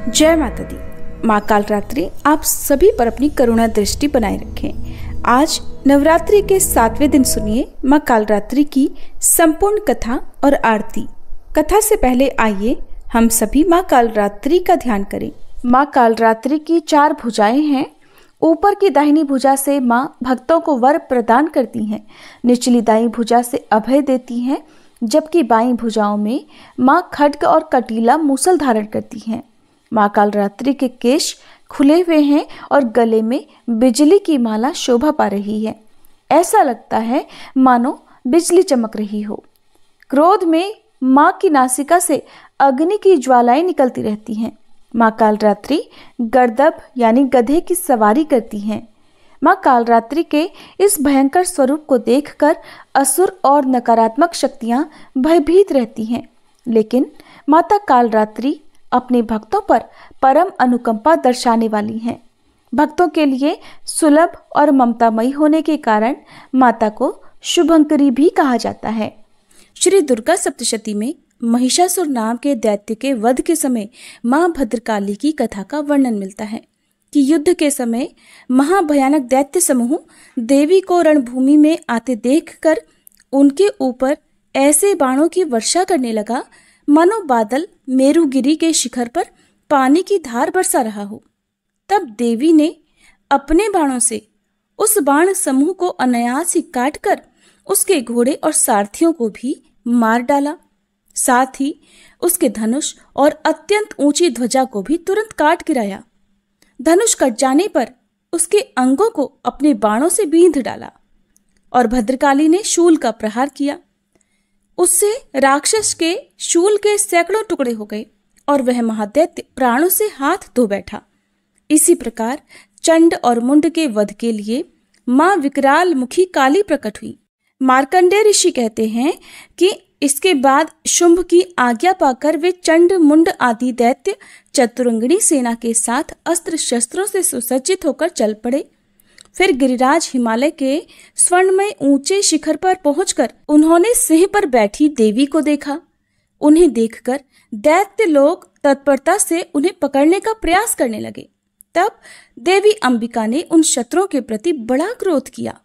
जय माता दी। माँ कालरात्रि आप सभी पर अपनी करुणा दृष्टि बनाए रखें। आज नवरात्रि के 7वें दिन सुनिए माँ कालरात्रि की संपूर्ण कथा और आरती। कथा से पहले आइए हम सभी माँ कालरात्रि का ध्यान करें। माँ कालरात्रि की 4 भुजाएं हैं। ऊपर की दाहिनी भुजा से माँ भक्तों को वर प्रदान करती हैं, निचली दाईं भुजा से अभय देती हैं, जबकि बाईं भुजाओं में माँ खड्ग और कटीला मूसल धारण करती हैं। माँ कालरात्रि के केश खुले हुए हैं और गले में बिजली की माला शोभा पा रही है। ऐसा लगता है मानो बिजली चमक रही हो। क्रोध में माँ की नासिका से अग्नि की ज्वालाएं निकलती रहती हैं। माँ कालरात्रि गर्दभ यानी गधे की सवारी करती हैं। माँ कालरात्रि के इस भयंकर स्वरूप को देखकर असुर और नकारात्मक शक्तियां भयभीत रहती हैं, लेकिन माता कालरात्रि अपने भक्तों पर परम अनुकंपा दर्शाने वाली हैं। भक्तों के लिए सुलभ और ममतामयी होने के कारण माता को शुभंकरी भी कहा जाता है। श्री दुर्गा सप्तशती में महिषासुर नाम के दैत्य के वध के समय मां भद्रकाली की कथा का वर्णन मिलता है कि युद्ध के समय महाभयानक दैत्य समूह देवी को रणभूमि में आते देखकर उनके ऊपर ऐसे बाणों की वर्षा करने लगा मानो बादल मेरुगिरी के शिखर पर पानी की धार बरसा रहा हो। तब देवी ने अपने बाणों से उस बाण समूह को अनायास ही काटकर उसके घोड़े और सारथियों को भी मार डाला। साथ ही उसके धनुष और अत्यंत ऊंची ध्वजा को भी तुरंत काट गिराया। धनुष कट जाने पर उसके अंगों को अपने बाणों से बींध डाला और भद्रकाली ने शूल का प्रहार किया। उससे राक्षस के शूल के सैकड़ों टुकड़े हो गए और वह महादैत्य प्राणों से हाथ धो बैठा। इसी प्रकार चंड और मुंड के वध के लिए मां विकराल मुखी काली प्रकट हुई। मार्कंडेय ऋषि कहते हैं कि इसके बाद शुंभ की आज्ञा पाकर वे चंड मुंड आदि दैत्य चतुरंगिणी सेना के साथ अस्त्र शस्त्रों से सुसज्जित होकर चल पड़े। फिर गिरिराज हिमालय के स्वर्णमय ऊंचे शिखर पर पहुंचकर उन्होंने सिंह पर बैठी देवी को देखा। उन्हें देखकर दैत्य लोग तत्परता से उन्हें पकड़ने का प्रयास करने लगे। तब देवी अंबिका ने उन शत्रुओं के प्रति बड़ा क्रोध किया।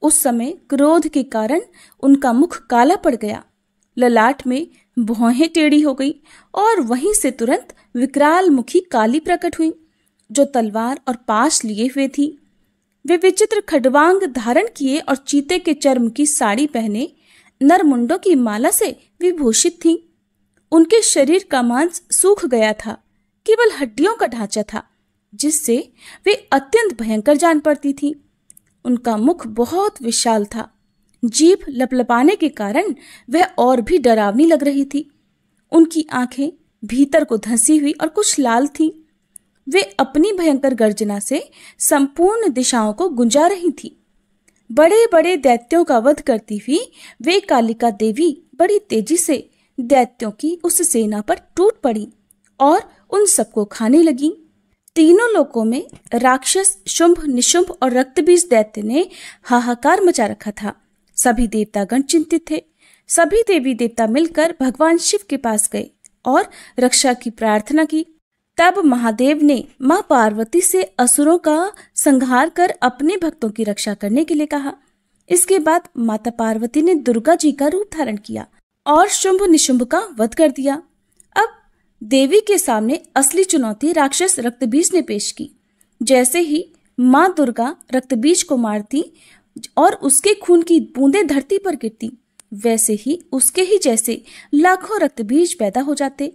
उस समय क्रोध के कारण उनका मुख काला पड़ गया, ललाट में भौहें टेढ़ी हो गई और वहीं से तुरंत विकराल मुखी काली प्रकट हुई, जो तलवार और पाश लिए हुए थी। वे विचित्र खडवांग धारण किए और चीते के चर्म की साड़ी पहने नरमुंडों की माला से विभूषित थीं। उनके शरीर का मांस सूख गया था, केवल हड्डियों का ढांचा था, जिससे वे अत्यंत भयंकर जान पड़ती थीं। उनका मुख बहुत विशाल था। जीभ लपलपाने के कारण वह और भी डरावनी लग रही थी। उनकी आंखें भीतर को धंसी हुई और कुछ लाल थीं। वे अपनी भयंकर गर्जना से संपूर्ण दिशाओं को गुंजा रही थी। बड़े बड़े दैत्यों का वध करती हुई वे कालिका देवी बड़ी तेजी से दैत्यों की उस सेना पर टूट पड़ी और उन सबको खाने लगी। तीनों लोकों में राक्षस शुंभ, निशुंभ और रक्तबीज दैत्य ने हाहाकार मचा रखा था। सभी देवतागण चिंतित थे। सभी देवी देवता मिलकर भगवान शिव के पास गए और रक्षा की प्रार्थना की। तब महादेव ने मां पार्वती से असुरों का संहार कर अपने भक्तों की रक्षा करने के लिए कहा। इसके बाद माता पार्वती ने दुर्गा जी का रूप धारण किया और शुंभ निशुंभ का वध कर दिया। अब देवी के सामने असली चुनौती राक्षस रक्तबीज ने पेश की। जैसे ही मां दुर्गा रक्तबीज को मारती और उसके खून की बूंदें धरती पर गिरती, वैसे ही उसके ही जैसे लाखों रक्तबीज पैदा हो जाते,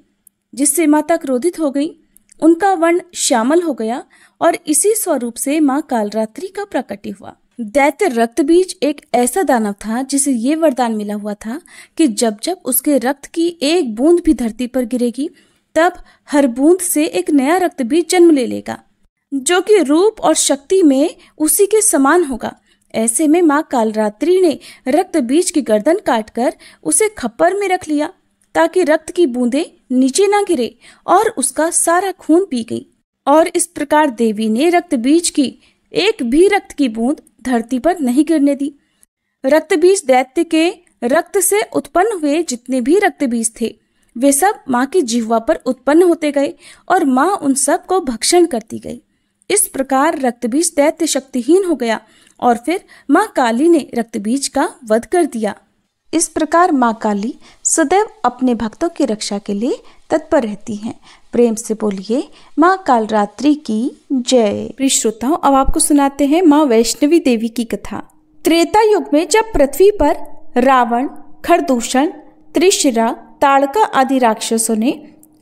जिससे माता क्रोधित हो गई। उनका वर्ण श्यामल हो गया और इसी स्वरूप से मां कालरात्रि का प्रकट हुआ। दैत्य रक्तबीज एक ऐसा दानव था जिसे ये वरदान मिला हुआ था कि जब जब उसके रक्त की एक बूंद भी धरती पर गिरेगी, तब हर बूंद से एक नया रक्तबीज जन्म ले लेगा, जो कि रूप और शक्ति में उसी के समान होगा। ऐसे में मां कालरात्रि ने रक्तबीज की गर्दन काटकर उसे खप्पर में रख लिया, ताकि रक्त की बूंदें नीचे ना गिरे और उसका सारा खून पी गई। और इस प्रकार देवी ने रक्तबीज की एक भी रक्त की बूंद धरती पर नहीं गिरने दी। रक्तबीज दैत्य के रक्त से उत्पन्न हुए जितने भी रक्तबीज थे, वे सब माँ की जिह्वा पर उत्पन्न होते गए और माँ उन सब को भक्षण करती गई। इस प्रकार रक्तबीज दैत्य शक्तिहीन हो गया और फिर माँ काली ने रक्तबीज का वध कर दिया। इस प्रकार माँ काली सदैव अपने भक्तों की रक्षा के लिए तत्पर रहती हैं। प्रेम से बोलिए माँ कालरात्रि की जय। प्रिय श्रोताओं, अब आपको सुनाते हैं माँ वैष्णवी देवी की कथा। त्रेता युग में जब पृथ्वी पर रावण, खरदूषण, त्रिशिरा, ताड़का आदि राक्षसों ने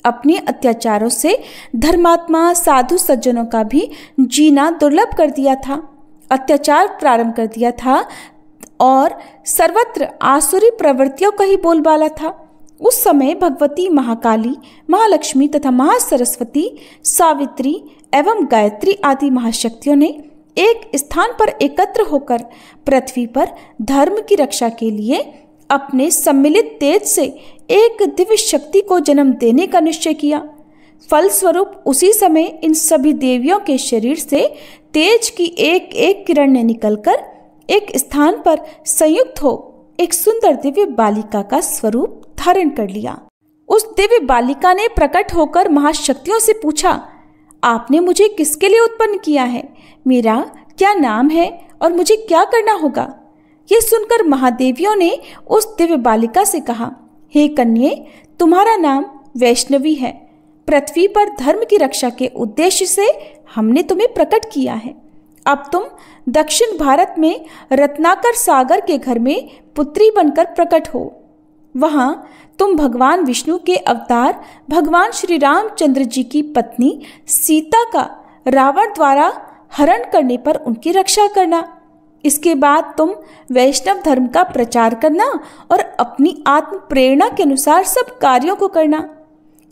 अपने अत्याचारों से धर्मात्मा साधु सज्जनों का भी जीना दुर्लभ कर दिया था, अत्याचार प्रारंभ कर दिया था और सर्वत्र आसुरी प्रवृत्तियों का ही बोलबाला था, उस समय भगवती महाकाली, महालक्ष्मी तथा महासरस्वती, सावित्री एवं गायत्री आदि महाशक्तियों ने एक स्थान पर एकत्र होकर पृथ्वी पर धर्म की रक्षा के लिए अपने सम्मिलित तेज से एक दिव्य शक्ति को जन्म देने का निश्चय किया। फलस्वरूप उसी समय इन सभी देवियों के शरीर से तेज की एक एक किरण ने निकलकर एक स्थान पर संयुक्त हो एक सुंदर दिव्य बालिका का स्वरूप धारण कर लिया। उस दिव्य बालिका ने प्रकट होकर महाशक्तियों से पूछा, आपने मुझे किसके लिए उत्पन्न किया है? मेरा क्या नाम है और मुझे क्या करना होगा? ये सुनकर महादेवियों ने उस दिव्य बालिका से कहा, हे कन्ये, तुम्हारा नाम वैष्णवी है। पृथ्वी पर धर्म की रक्षा के उद्देश्य से हमने तुम्हें प्रकट किया है। अब तुम दक्षिण भारत में रत्नाकर सागर के घर में पुत्री बनकर प्रकट हो। वहां तुम भगवान विष्णु के अवतार भगवान श्री रामचंद्र जी की पत्नी सीता का रावण द्वारा हरण करने पर उनकी रक्षा करना। इसके बाद तुम वैष्णव धर्म का प्रचार करना और अपनी आत्म प्रेरणा के अनुसार सब कार्यों को करना।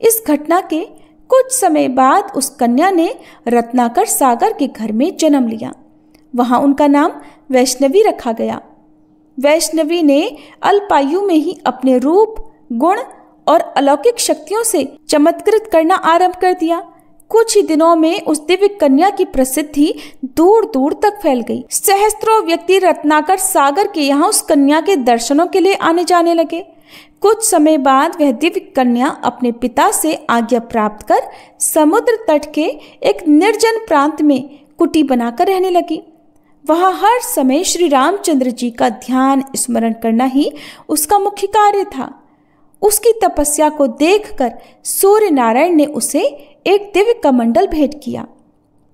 इस घटना के कुछ समय बाद उस कन्या ने रत्नाकर सागर के घर में जन्म लिया। वहां उनका नाम वैष्णवी रखा गया। वैष्णवी ने अल्पायु में ही अपने रूप, गुण और अलौकिक शक्तियों से चमत्कृत करना आरंभ कर दिया। कुछ ही दिनों में उस दिव्य कन्या की प्रसिद्धि दूर दूर तक फैल गई। सहस्त्रों व्यक्ति रत्नाकर सागर के यहाँ उस कन्या के दर्शनों के लिए आने जाने लगे। कुछ समय बाद वह दिव्य कन्या अपने पिता से आज्ञा प्राप्त कर समुद्र तट के एक निर्जन प्रांत में कुटी बनाकर रहने लगी। वहां हर समय श्री रामचंद्र जी का ध्यान स्मरण करना ही उसका मुख्य कार्य था। उसकी तपस्या को देखकर सूर्य नारायण ने उसे एक दिव्य कमंडल भेंट किया।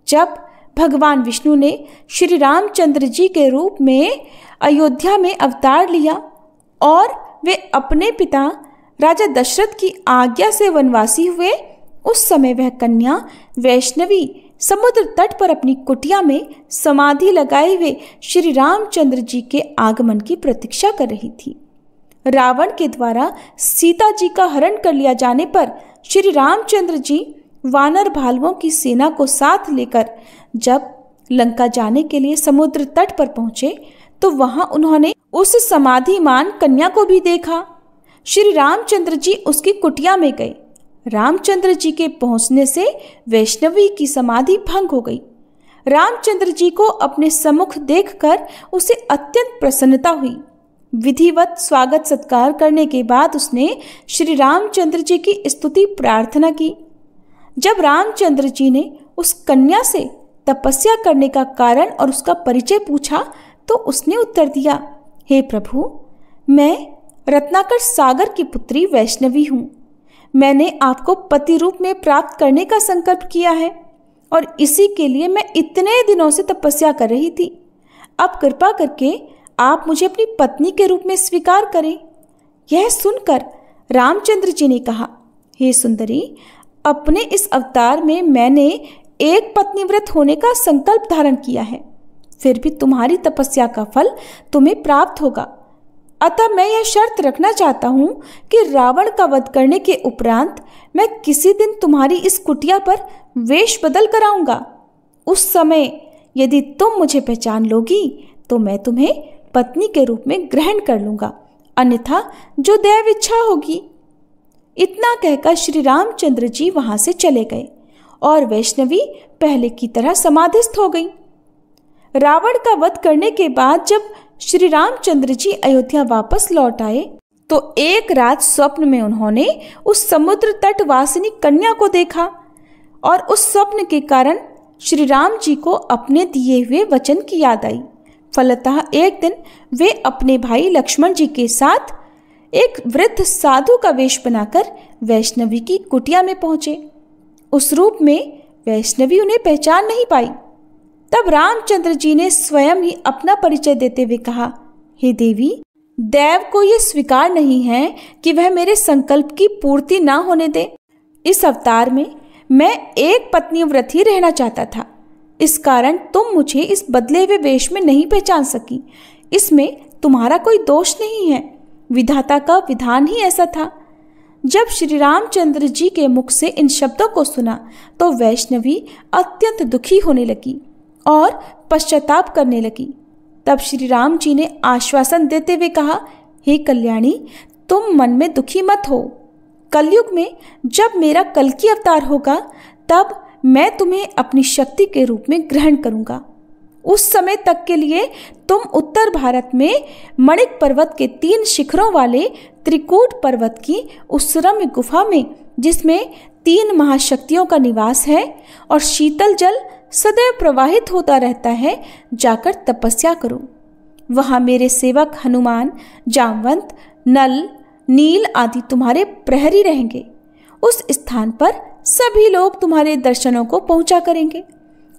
जब भगवान विष्णु ने श्री रामचंद्र जी के रूप में अयोध्या में अवतार लिया और वे अपने पिता राजा दशरथ की आज्ञा से वनवासी हुए, उस समय वह कन्या वैष्णवी समुद्र तट पर अपनी कुटिया में समाधि लगाए हुए श्री रामचंद्र जी के आगमन की प्रतीक्षा कर रही थी। रावण के द्वारा सीता जी का हरण कर लिया जाने पर श्री रामचंद्र जी वानर भालुओं की सेना को साथ लेकर जब लंका जाने के लिए समुद्र तट पर पहुंचे तो वहां उन्होंने उस समाधिमान कन्या को भी देखा। श्री रामचंद्र जी उसकी कुटिया में गए। रामचंद्र जी के पहुंचने से वैष्णवी की समाधि भंग हो गई। रामचंद्र जी को अपने सम्मुख देखकर उसे अत्यंत प्रसन्नता हुई। विधिवत स्वागत सत्कार करने के बाद उसने श्री रामचंद्र जी की स्तुति प्रार्थना की। जब रामचंद्र जी ने उस कन्या से तपस्या करने का कारण और उसका परिचय पूछा तो उसने उत्तर दिया, हे प्रभु, मैं रत्नाकर सागर की पुत्री वैष्णवी हूँ। मैंने आपको पति रूप में प्राप्त करने का संकल्प किया है और इसी के लिए मैं इतने दिनों से तपस्या कर रही थी। अब कृपा करके आप मुझे अपनी पत्नी के रूप में स्वीकार करें। यह सुनकर रामचंद्र जी ने कहा, हे सुंदरी, अपने इस अवतार में मैंने एक पत्नीव्रत होने का संकल्प धारण किया है, फिर भी तुम्हारी तपस्या का फल तुम्हें प्राप्त होगा। अतः मैं यह शर्त रखना चाहता हूँ कि रावण का वध करने के उपरांत मैं किसी दिन तुम्हारी इस कुटिया पर वेश बदल कर आऊंगा। उस समय यदि तुम मुझे पहचान लोगी तो मैं तुम्हें पत्नी के रूप में ग्रहण कर लूंगा, अन्यथा जो दैव इच्छा होगी। इतना कहकर श्री रामचंद्र जी वहां से चले गए और वैष्णवी पहले की तरह समाधिस्थ हो गई। रावण का वध करने के बाद जब श्री रामचंद्र जी अयोध्या वापस लौट आए तो एक रात स्वप्न में उन्होंने उस समुद्र तट वासिनी कन्या को देखा और उस स्वप्न के कारण श्री राम जी को अपने दिए हुए वचन की याद आई। फलतः एक दिन वे अपने भाई लक्ष्मण जी के साथ एक वृद्ध साधु का वेश बनाकर वैष्णवी की कुटिया में पहुंचे। उस रूप में वैष्णवी उन्हें पहचान नहीं पाई। तब रामचंद्र जी ने स्वयं ही अपना परिचय देते हुए कहा, हे देवी, दैव को यह स्वीकार नहीं है कि वह मेरे संकल्प की पूर्ति ना होने दे। इस अवतार में मैं एक पत्नी व्रत ही रहना चाहता था। इस कारण तुम मुझे इस बदले हुए वेश में नहीं पहचान सकी। इसमें तुम्हारा कोई दोष नहीं है, विधाता का विधान ही ऐसा था। जब श्री रामचंद्र जी के मुख से इन शब्दों को सुना तो वैष्णवी अत्यंत दुखी होने लगी और पश्चाताप करने लगी। तब श्री राम जी ने आश्वासन देते हुए कहा, हे कल्याणी, तुम मन में दुखी मत हो। कलयुग में जब मेरा कल्कि अवतार होगा तब मैं तुम्हें अपनी शक्ति के रूप में ग्रहण करूंगा। उस समय तक के लिए तुम उत्तर भारत में मणिक पर्वत के 3 शिखरों वाले त्रिकूट पर्वत की उस रम्य गुफा में, जिसमें 3 महाशक्तियों का निवास है और शीतल जल सदैव प्रवाहित होता रहता है, जाकर तपस्या करो। वहां मेरे सेवक हनुमान, जामवंत, नल, नील आदि तुम्हारे प्रहरी रहेंगे। उस स्थान पर सभी लोग तुम्हारे दर्शनों को पहुंचा करेंगे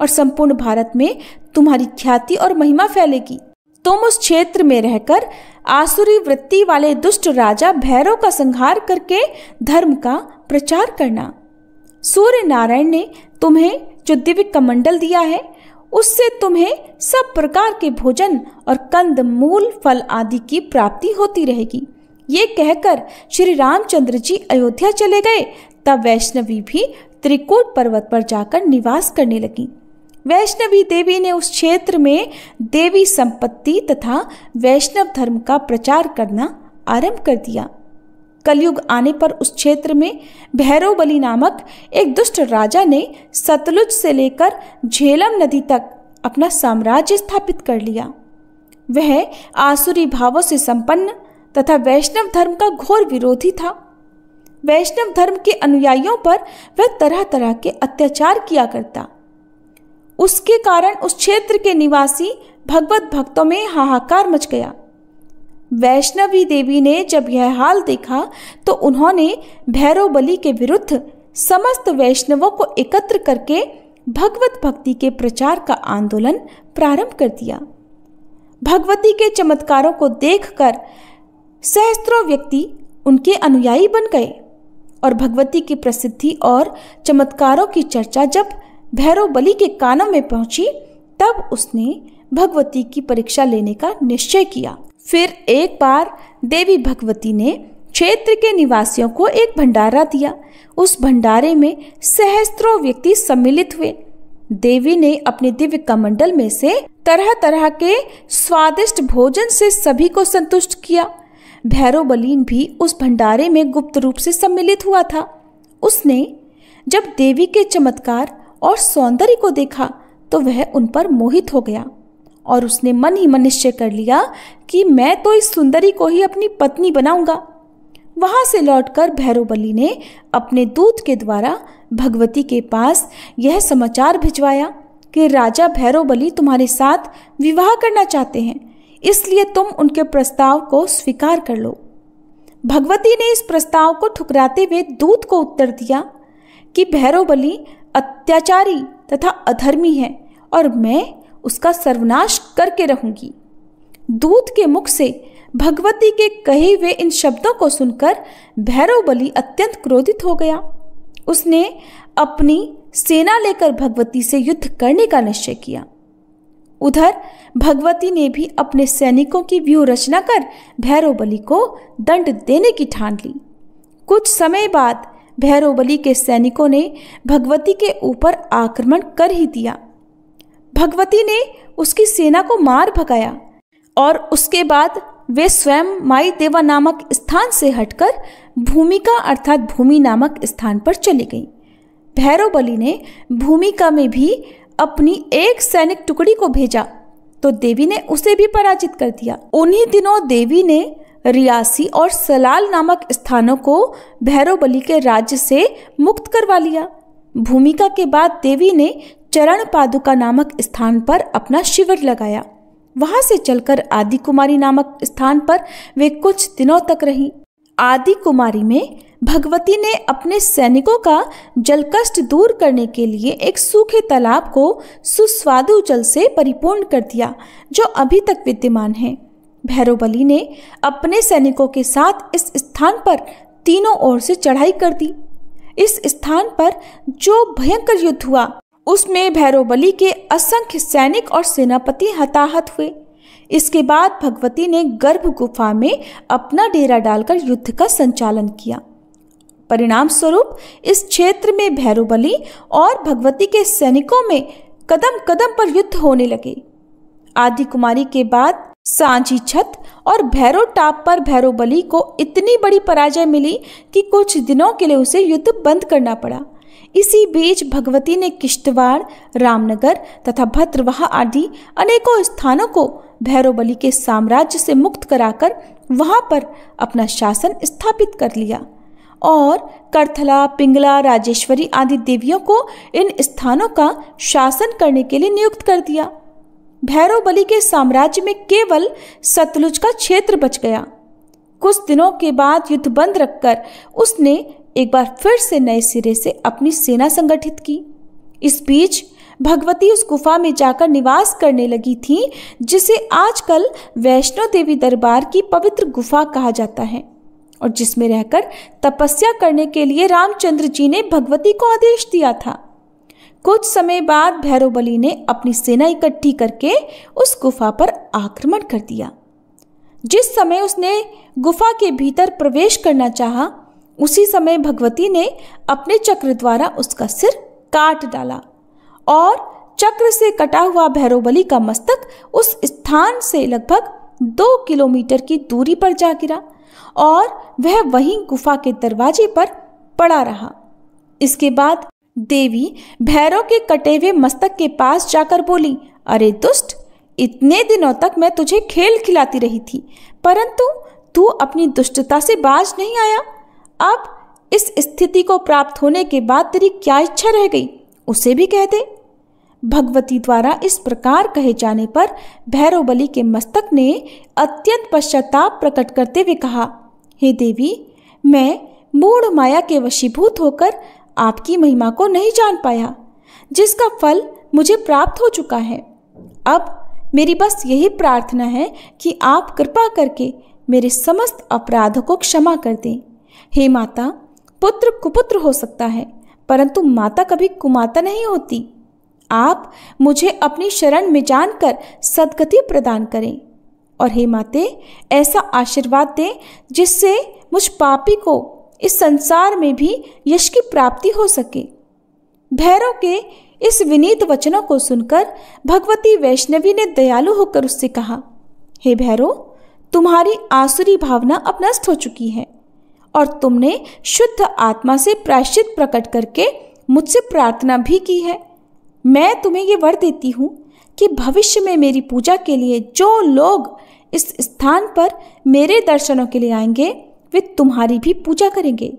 और संपूर्ण भारत में तुम्हारी ख्याति और महिमा फैलेगी। तुम उस क्षेत्र में रहकर आसुरी वृत्ति वाले दुष्ट राजा भैरव का संहार करके धर्म का प्रचार करना। सूर्य नारायण ने तुम्हें जो दिव्य कमंडल दिया है, उससे तुम्हें सब प्रकार के भोजन और कंद मूल फल आदि की प्राप्ति होती रहेगी। ये कहकर श्री रामचंद्र जी अयोध्या चले गए। तब वैष्णवी भी त्रिकूट पर्वत पर जाकर निवास करने लगी। वैष्णवी देवी ने उस क्षेत्र में देवी संपत्ति तथा वैष्णव धर्म का प्रचार करना आरंभ कर दिया। कलयुग आने पर उस क्षेत्र में भैरव बली नामक एक दुष्ट राजा ने सतलुज से लेकर झेलम नदी तक अपना साम्राज्य स्थापित कर लिया। वह आसुरी भावों से संपन्न तथा वैष्णव धर्म का घोर विरोधी था। वैष्णव धर्म के अनुयायियों पर वह तरह तरह के अत्याचार किया करता। उसके कारण उस क्षेत्र के निवासी भगवत भक्तों में हाहाकार मच गया। वैष्णवी देवी ने जब यह हाल देखा तो उन्होंने भैरव बली के विरुद्ध समस्त वैष्णवों को एकत्र करके भगवत भक्ति के प्रचार का आंदोलन प्रारंभ कर दिया। भगवती के चमत्कारों को देखकर सहस्त्रों व्यक्ति उनके अनुयायी बन गए और भगवती की प्रसिद्धि और चमत्कारों की चर्चा जब भैरव बली के कानों में पहुंची तब उसने भगवती की परीक्षा लेने का निश्चय किया। फिर एक बार देवी भगवती ने क्षेत्र के निवासियों को एक भंडारा दिया। उस भंडारे में सहस्त्रों व्यक्ति सम्मिलित हुए। देवी ने अपने दिव्य कमंडल में से तरह तरह के स्वादिष्ट भोजन से सभी को संतुष्ट किया। भैरव बली भी उस भंडारे में गुप्त रूप से सम्मिलित हुआ था। उसने जब देवी के चमत्कार और सौंदर्य को देखा तो वह उन पर मोहित हो गया और उसने मन ही मन निश्चय कर लिया कि मैं तो इस सुंदरी को ही अपनी पत्नी बनाऊंगा। वहां से लौटकर भैरव बली ने अपने दूत के द्वारा भगवती के पास यह समाचार भिजवाया कि राजा भैरव बली तुम्हारे साथ विवाह करना चाहते हैं, इसलिए तुम उनके प्रस्ताव को स्वीकार कर लो। भगवती ने इस प्रस्ताव को ठुकराते हुए दूत को उत्तर दिया कि भैरव बली अत्याचारी तथा अधर्मी है और मैं उसका सर्वनाश करके रहूंगी। दूत के मुख से भगवती के कहे हुए इन शब्दों को सुनकर भैरव बली अत्यंत क्रोधित हो गया। उसने अपनी सेना लेकर भगवती से युद्ध करने का निश्चय किया। उधर भगवती ने भी अपने सैनिकों की व्यूह रचना कर भैरव बली को दंड देने की ठान ली। कुछ समय बाद भैरव बली के सैनिकों ने भगवती के ऊपर आक्रमण कर ही दिया। भगवती ने उसकी सेना को मार भगाया और उसके बाद वे स्वयं माई देवा नामक स्थान से हटकर भूमिका अर्थात भूमि नामक स्थान पर चली गई। भैरव बली ने भूमिका में भी अपनी एक सैनिक टुकड़ी को भेजा तो देवी ने उसे भी पराजित कर दिया। उन्हीं दिनों देवी ने रियासी और सलाल नामक स्थानों को भैरवबली के राज्य से मुक्त करवा लिया। भूमिका के बाद देवी ने चरण पादुका नामक स्थान पर अपना शिविर लगाया। वहां से चलकर आदि कुमारी नामक स्थान पर वे कुछ दिनों तक रहीं। आदि कुमारी में भगवती ने अपने सैनिकों का जलकष्ट दूर करने के लिए एक सूखे तालाब को सुस्वादु जल से परिपूर्ण कर दिया, जो अभी तक विद्यमान है। भैरवबली ने अपने सैनिकों के साथ इस स्थान पर तीनों ओर से चढ़ाई कर दी। इस स्थान पर जो भयंकर युद्ध हुआ, उसमें भैरवबली के असंख्य सैनिक और सेनापति हताहत हुए। इसके बाद भगवती ने गर्भ गुफा में अपना डेरा डालकर युद्ध का संचालन किया। परिणाम स्वरूप इस क्षेत्र में भैरवबली और भगवती के सैनिकों में कदम कदम पर युद्ध होने लगे। आदि कुमारी के बाद सांची छत और भैरव टाप पर भैरवबली को इतनी बड़ी पराजय मिली कि कुछ दिनों के लिए उसे युद्ध बंद करना पड़ा। इसी बीच भगवती ने किश्तवाड़, रामनगर तथा भद्रवाह आदि अनेकों स्थानों को भैरवबली के साम्राज्य से मुक्त कराकर वहां पर अपना शासन स्थापित कर लिया और करथला, पिंगला, राजेश्वरी आदि देवियों को इन स्थानों का शासन करने के लिए नियुक्त कर दिया। भैरवबली के साम्राज्य में केवल सतलुज का क्षेत्र बच गया। कुछ दिनों के बाद युद्ध बंद रखकर उसने एक बार फिर से नए सिरे से अपनी सेना संगठित की। इस बीच भगवती उस गुफा में जाकर निवास करने लगी थी, जिसे आजकल वैष्णो देवी दरबार की पवित्र गुफा कहा जाता है और जिसमें रहकर तपस्या करने के लिए रामचंद्र जी ने भगवती को आदेश दिया था। कुछ समय बाद भैरवबली ने अपनी सेना इकट्ठी करके उस गुफा पर आक्रमण कर दिया। जिस समय उसने गुफा के भीतर प्रवेश करना चाहा, उसी समय भगवती ने अपने चक्र द्वारा उसका सिर काट डाला और चक्र से कटा हुआ भैरवबली का मस्तक उस स्थान से लगभग 2 किलोमीटर की दूरी पर जा गिरा और वह वहीं गुफा के दरवाजे पर पड़ा रहा। इसके बाद देवी भैरव के कटे हुए मस्तक के पास जाकर बोली, अरे दुष्ट, इतने दिनों तक मैं तुझे खेल खिलाती रही थी, परंतु तू अपनी दुष्टता से बाज नहीं आया। अब इस स्थिति को प्राप्त होने के बाद तेरी क्या इच्छा रह गई, उसे भी कह दे। भगवती द्वारा इस प्रकार कहे जाने पर भैरवबली के मस्तक ने अत्यंत पश्चाताप प्रकट करते हुए कहा, हे देवी, मैं मूढ़ माया के वशीभूत होकर आपकी महिमा को नहीं जान पाया, जिसका फल मुझे प्राप्त हो चुका है। अब मेरी बस यही प्रार्थना है कि आप कृपा करके मेरे समस्त अपराधों को क्षमा कर दें। हे माता, पुत्र कुपुत्र हो सकता है, परंतु माता कभी कुमाता नहीं होती। आप मुझे अपनी शरण में जानकर सद्गति प्रदान करें और हे माते, ऐसा आशीर्वाद दें जिससे मुझ पापी को इस संसार में भी यश की प्राप्ति हो सके। भैरव के इस विनीत वचनों को सुनकर भगवती वैष्णवी ने दयालु होकर उससे कहा, हे भैरव, तुम्हारी आसुरी भावना अब नष्ट हो चुकी है और तुमने शुद्ध आत्मा से प्रायश्चित प्रकट करके मुझसे प्रार्थना भी की है। मैं तुम्हें ये वर देती हूँ कि भविष्य में मेरी पूजा के लिए जो लोग इस स्थान पर मेरे दर्शनों के लिए आएंगे, वे तुम्हारी भी पूजा करेंगे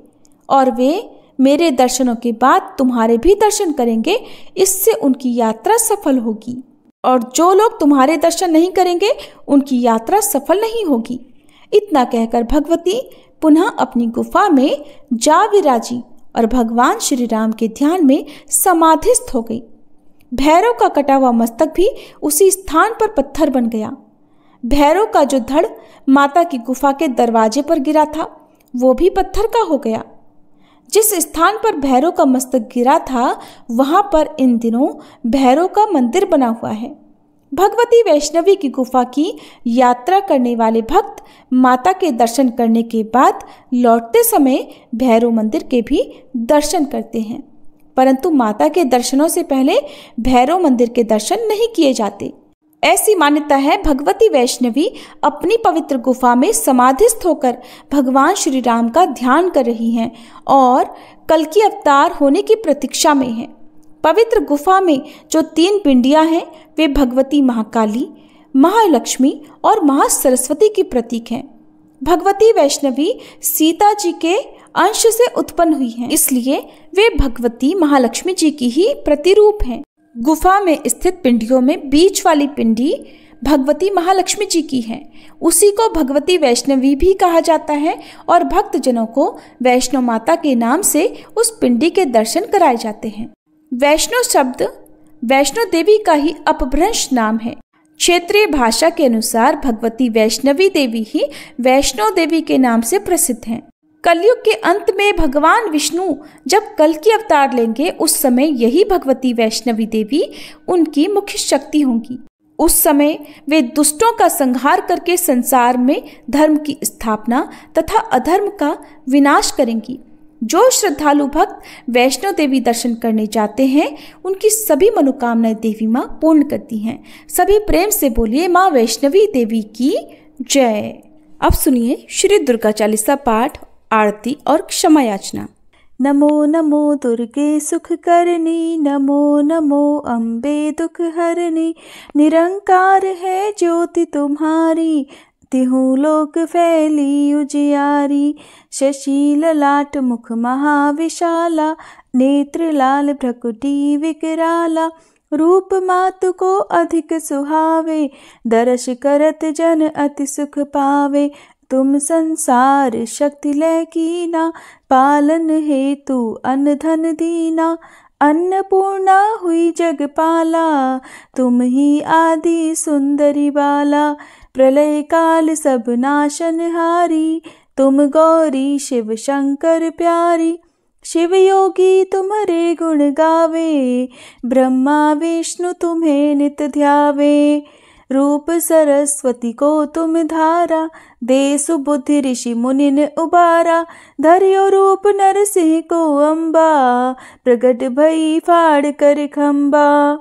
और वे मेरे दर्शनों के बाद तुम्हारे भी दर्शन करेंगे। इससे उनकी यात्रा सफल होगी और जो लोग तुम्हारे दर्शन नहीं करेंगे, उनकी यात्रा सफल नहीं होगी। इतना कहकर भगवती पुनः अपनी गुफा में जा विराजी और भगवान श्री राम के ध्यान में समाधिस्थ हो गई। भैरव का कटा हुआ मस्तक भी उसी स्थान पर पत्थर बन गया। भैरव का जो धड़ माता की गुफा के दरवाजे पर गिरा था, वो भी पत्थर का हो गया। जिस स्थान पर भैरव का मस्तक गिरा था, वहां पर इन दिनों भैरव का मंदिर बना हुआ है। भगवती वैष्णवी की गुफा की यात्रा करने वाले भक्त माता के दर्शन करने के बाद लौटते समय भैरव मंदिर के भी दर्शन करते हैं, परंतु माता के दर्शनों से पहले भैरव मंदिर के दर्शन नहीं किए जाते। ऐसी मान्यता है भगवती वैष्णवी अपनी पवित्र गुफा में समाधिस्थ होकर भगवान श्री राम का ध्यान कर रही हैं और कल्कि अवतार होने की प्रतीक्षा में हैं। पवित्र गुफा में जो 3 पिंडियां हैं, वे भगवती महाकाली, महालक्ष्मी और महासरस्वती की प्रतीक हैं। भगवती वैष्णवी सीता जी के अंश से उत्पन्न हुई हैं, इसलिए वे भगवती महालक्ष्मी जी की ही प्रतिरूप हैं। गुफा में स्थित पिंडियों में बीच वाली पिंडी भगवती महालक्ष्मी जी की है। उसी को भगवती वैष्णवी भी कहा जाता है और भक्तजनों को वैष्णो माता के नाम से उस पिंडी के दर्शन कराए जाते हैं। वैष्णो शब्द वैष्णो देवी का ही अपभ्रंश नाम है। क्षेत्रीय भाषा के अनुसार भगवती वैष्णवी देवी ही वैष्णो देवी के नाम से प्रसिद्ध हैं। कलयुग के अंत में भगवान विष्णु जब कल की अवतार लेंगे, उस समय यही भगवती वैष्णवी देवी उनकी मुख्य शक्ति होंगी। उस समय वे दुष्टों का संहार करके संसार में धर्म की स्थापना तथा अधर्म का विनाश करेंगी। जो श्रद्धालु भक्त वैष्णो देवी दर्शन करने जाते हैं, उनकी सभी मनोकामनाएं देवी माँ पूर्ण करती हैं। सभी प्रेम से बोलिए माँ वैष्णवी देवी की जय। अब सुनिए श्री दुर्गा चालीसा पाठ, आरती और क्षमा याचना। नमो नमो दुर्गे सुख करनी, नमो नमो अम्बे दुख हरनी। निरंकार है ज्योति तुम्हारी, तिहु लोक फैली उजियारी। शशि ललाट मुख महाविशाला, नेत्र लाल भ्रकुटी विकराला। रूप मातु को अधिक सुहावे, दर्श करत जन अति सुख पावे। तुम संसार शक्ति लय कीना, पालन हेतु अन्न धन दीना। अन्नपूर्णा हुई जगपाला, तुम ही आदि सुंदरी बाला। प्रलय काल सब नाशनहारी, तुम गौरी शिव शंकर प्यारी। शिव योगी तुम्हारे गुण गावे, ब्रह्मा विष्णु तुम्हें नित ध्यावे। रूप सरस्वती को तुम धारा, दे सुबुद्धि ऋषि मुनिन उबारा। धर्यो रूप नरसिंह को अम्बा, प्रगट भई फाड़ कर खम्बा।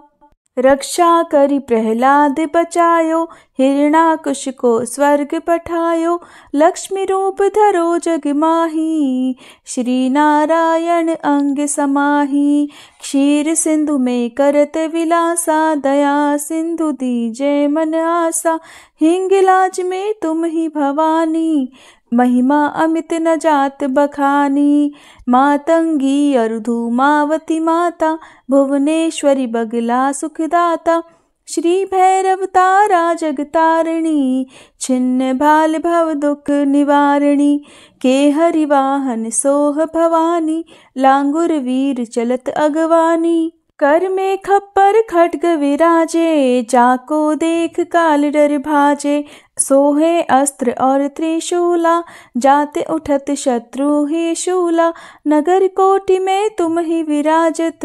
रक्षा करी प्रहलाद बचायो, हिरणाकुश को स्वर्ग पठायो। लक्ष्मी रूप धरो जग माही, श्री नारायण अंग समाही। क्षीर सिंधु में करत विलासा, दया सिंधु दीजे मन आसा। हिंगलाज में तुम ही भवानी, महिमा अमित न जात बखानी। मातंगी अरुधुमावती माता, भुवनेश्वरी बगला सुखदाता। श्री भैरव तारा जगतारिणी, छिन्न भाल भव दुख निवारिणी। के हरिवाहन सोह भवानी, लांगुर वीर चलत अगवानी। कर में खप्पर खड्ग विराजे, जाको देख काल डर भाजे। सोहे अस्त्र और त्रिशूला, जाते उठत शत्रु ही शूला। नगर कोटि में तुम ही विराजत,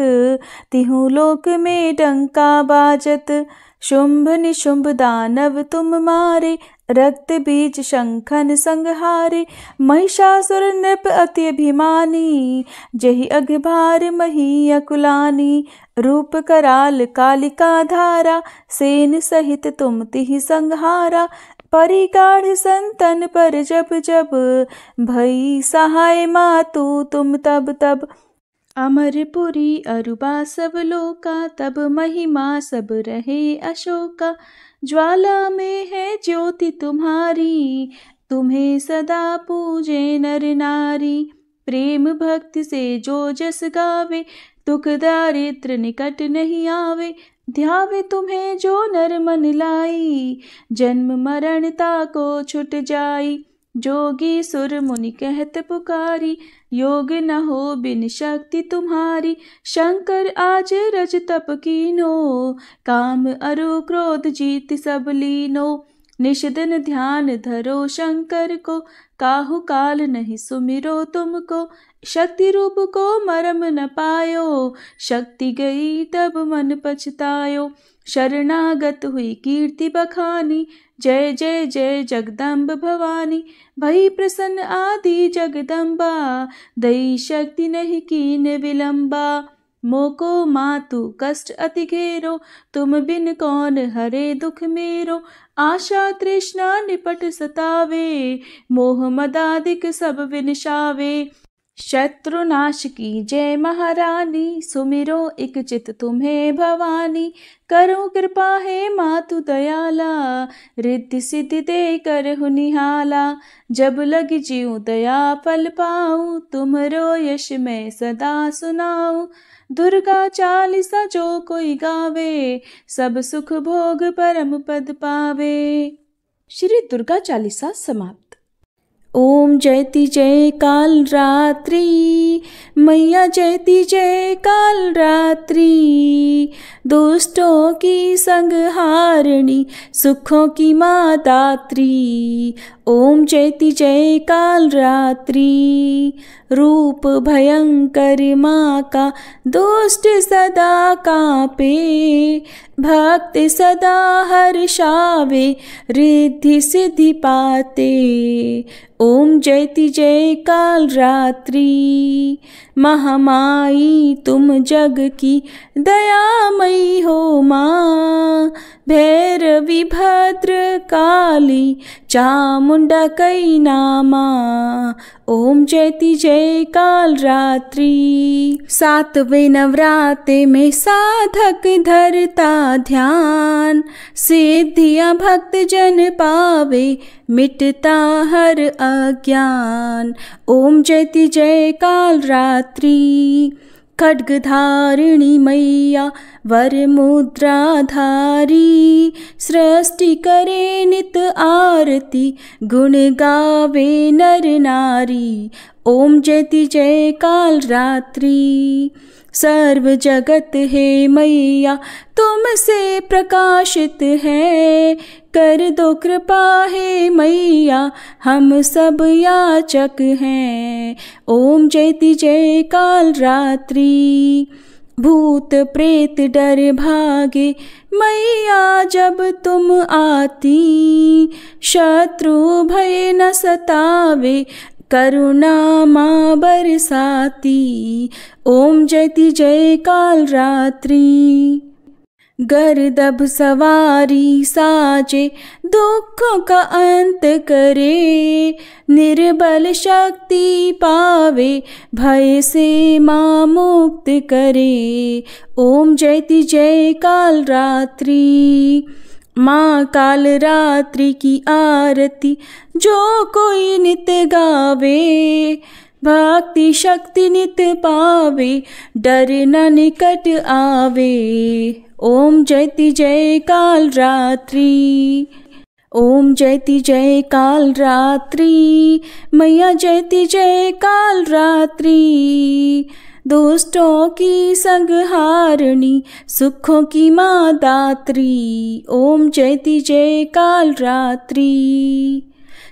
तिहु लोक में डंका बाजत। शुंभ निशुंभ दानव तुम मारे, रक्त बीज शंखन संहारे। महिषासुर नृप अति अभिमानी, जहि अघभार मही अकुलानी। रूप कराल कालिका धारा, सेन सहित तुम तिहि संहारा। परिगाढ़ संतन पर जब जब, भई सहाय मातु तुम तब तब। अमरपुरी अरुबा सब लोका, तब महिमा सब रहे अशोका। ज्वाला में है ज्योति तुम्हारी, तुम्हें सदा पूजे नर नारी। प्रेम भक्ति से जो जस गावे, दुख दारिद्र निकट नहीं आवे। ध्यावे तुम्हें जो नर मन लाई, जन्म मरण ताको छुट जाई। जोगी सुर मुनि कहत पुकारी, योग न हो बिन शक्ति तुम्हारी। शंकर आज रज तप कीनो, काम अरु क्रोध जीत सब लीनो। निषदन ध्यान धरो शंकर को, काहु काल नहीं सुमिरो तुमको। शक्ति रूप को मरम न पायो, शक्ति गई तब मन पछतायो। शरणागत हुई कीर्ति बखानी, जय जय जय जगदम्ब भवानी। भई प्रसन्न आदि जगदम्बा, दई शक्ति नहीं कीन विलंबा। मोको मातु कष्ट अति घेरो, तुम बिन कौन हरे दुख मेरो। आशा तृष्णा निपट सतावे, मोह मदादिक सब विनशावे। शत्रुनाश की जय महारानी, सुमिरो एक चित तुम्हें भवानी। करो कृपा है मातु दयाला, रिद्धि सिद्धि दे करहु निहाला। जब लग जीऊँ दया फल पाऊँ, तुमरो यश मैं सदा सुनाऊँ। दुर्गा चालीसा जो कोई गावे, सब सुख भोग परम पद पावे। श्री दुर्गा चालीसा समाप्त। ओम जयति जय काल रात्रि, मैया जयति जय काल रात्रि। दुष्टों की संहारिणी, सुखों की माँ दात्री। ओम जयति जय काल रात्रि। रूप भयंकर माँ का, दुष्ट सदा कांपे। भक्त सदा हर्षावे, रिद्धि सिद्धि पाते। ओम जयति जय काल रात्रि। महामाई तुम जग की दयामयी हो माँ। भैरवी भद्र काली, चामुंडा कई नामा। ओम जयति जय काल रात्रि। सातवें नवरात्रे में साधक धरता ध्यान। सिद्धियां भक्त जन पावे, मिटता हर अज्ञान। ओम जयति जय काल रात्रि। खड्गधारिणी मैया वर मुद्राधारी। सृष्टि करे नित आरती, गुण गावे नर नारी। ओम जयति जय काल रात्रि। सर्व जगत है मैया तुमसे प्रकाशित है। कर दो कृपा है मैया, हम सब याचक हैं। ओम जयति जय काल रात्रि। भूत प्रेत डर भागे मैया जब तुम आती। शत्रु भय न सतावे, करुणा माँ बरसाती। ओम जयति जय काल रात्रि। गर्दभ सवारी साजे, दुखों का अंत करे। निर्बल शक्ति पावे, भय से माँ मुक्त करे। ओम जयति जय काल रात्रि। माँ काल रात्रि की आरती जो कोई नित गावे। भक्ति शक्ति नित पावे, डर न निकट आवे। ओम जयति जय काल रात्रि। ओम जयति जय काल रात्रि। मैया जयति जय काल रात्रि। दुष्टों की संहारिणी, सुखों की माँ दात्री। ओम जयति जय काल रात्रि।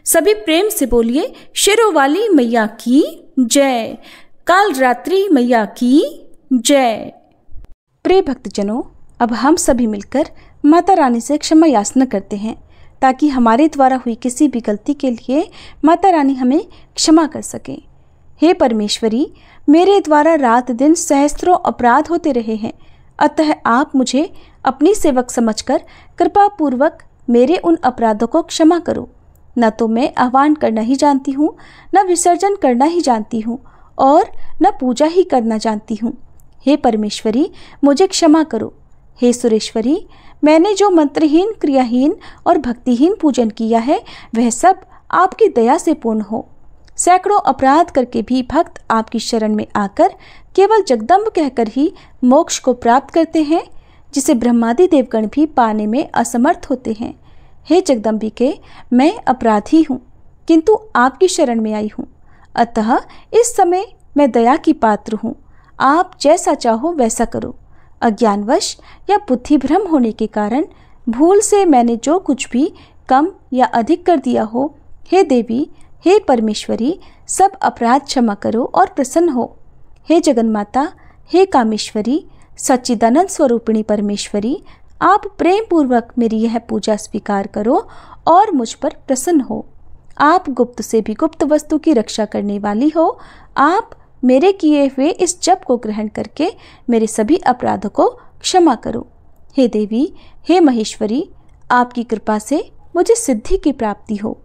सभी प्रेम से बोलिए शेरों वाली मैया की जय, काल रात्रि मैया की जय। प्रिय भक्तजनों, अब हम सभी मिलकर माता रानी से क्षमा याचना करते हैं ताकि हमारे द्वारा हुई किसी भी गलती के लिए माता रानी हमें क्षमा कर सके। हे परमेश्वरी, मेरे द्वारा रात दिन सहस्त्रों अपराध होते रहे हैं, अतः आप मुझे अपनी सेवक समझकर कृपा पूर्वक मेरे उन अपराधों को क्षमा करो। न तो मैं आह्वान करना ही जानती हूँ, न विसर्जन करना ही जानती हूँ, और न पूजा ही करना जानती हूँ। हे परमेश्वरी, मुझे क्षमा करो। हे सुरेश्वरी, मैंने जो मंत्रहीन, क्रियाहीन और भक्तिहीन पूजन किया है वह सब आपकी दया से पूर्ण हो। सैकड़ों अपराध करके भी भक्त आपकी शरण में आकर केवल जगदम्ब कहकर ही मोक्ष को प्राप्त करते हैं, जिसे ब्रह्मादि देवगण भी पाने में असमर्थ होते हैं। हे जगदम्बिके, मैं अपराधी हूँ, किंतु आपकी शरण में आई हूँ, अतः इस समय मैं दया की पात्र हूँ। आप जैसा चाहो वैसा करो। अज्ञानवश या बुद्धि भ्रम होने के कारण भूल से मैंने जो कुछ भी कम या अधिक कर दिया हो, हे देवी, हे परमेश्वरी, सब अपराध क्षमा करो और प्रसन्न हो। हे जगन्माता, हे कामेश्वरी, सच्चिदानंद स्वरूपिणी परमेश्वरी, आप प्रेम पूर्वक मेरी यह पूजा स्वीकार करो और मुझ पर प्रसन्न हो। आप गुप्त से भी गुप्त वस्तु की रक्षा करने वाली हो। आप मेरे किए हुए इस जप को ग्रहण करके मेरे सभी अपराधों को क्षमा करो। हे देवी, हे महेश्वरी, आपकी कृपा से मुझे सिद्धि की प्राप्ति हो।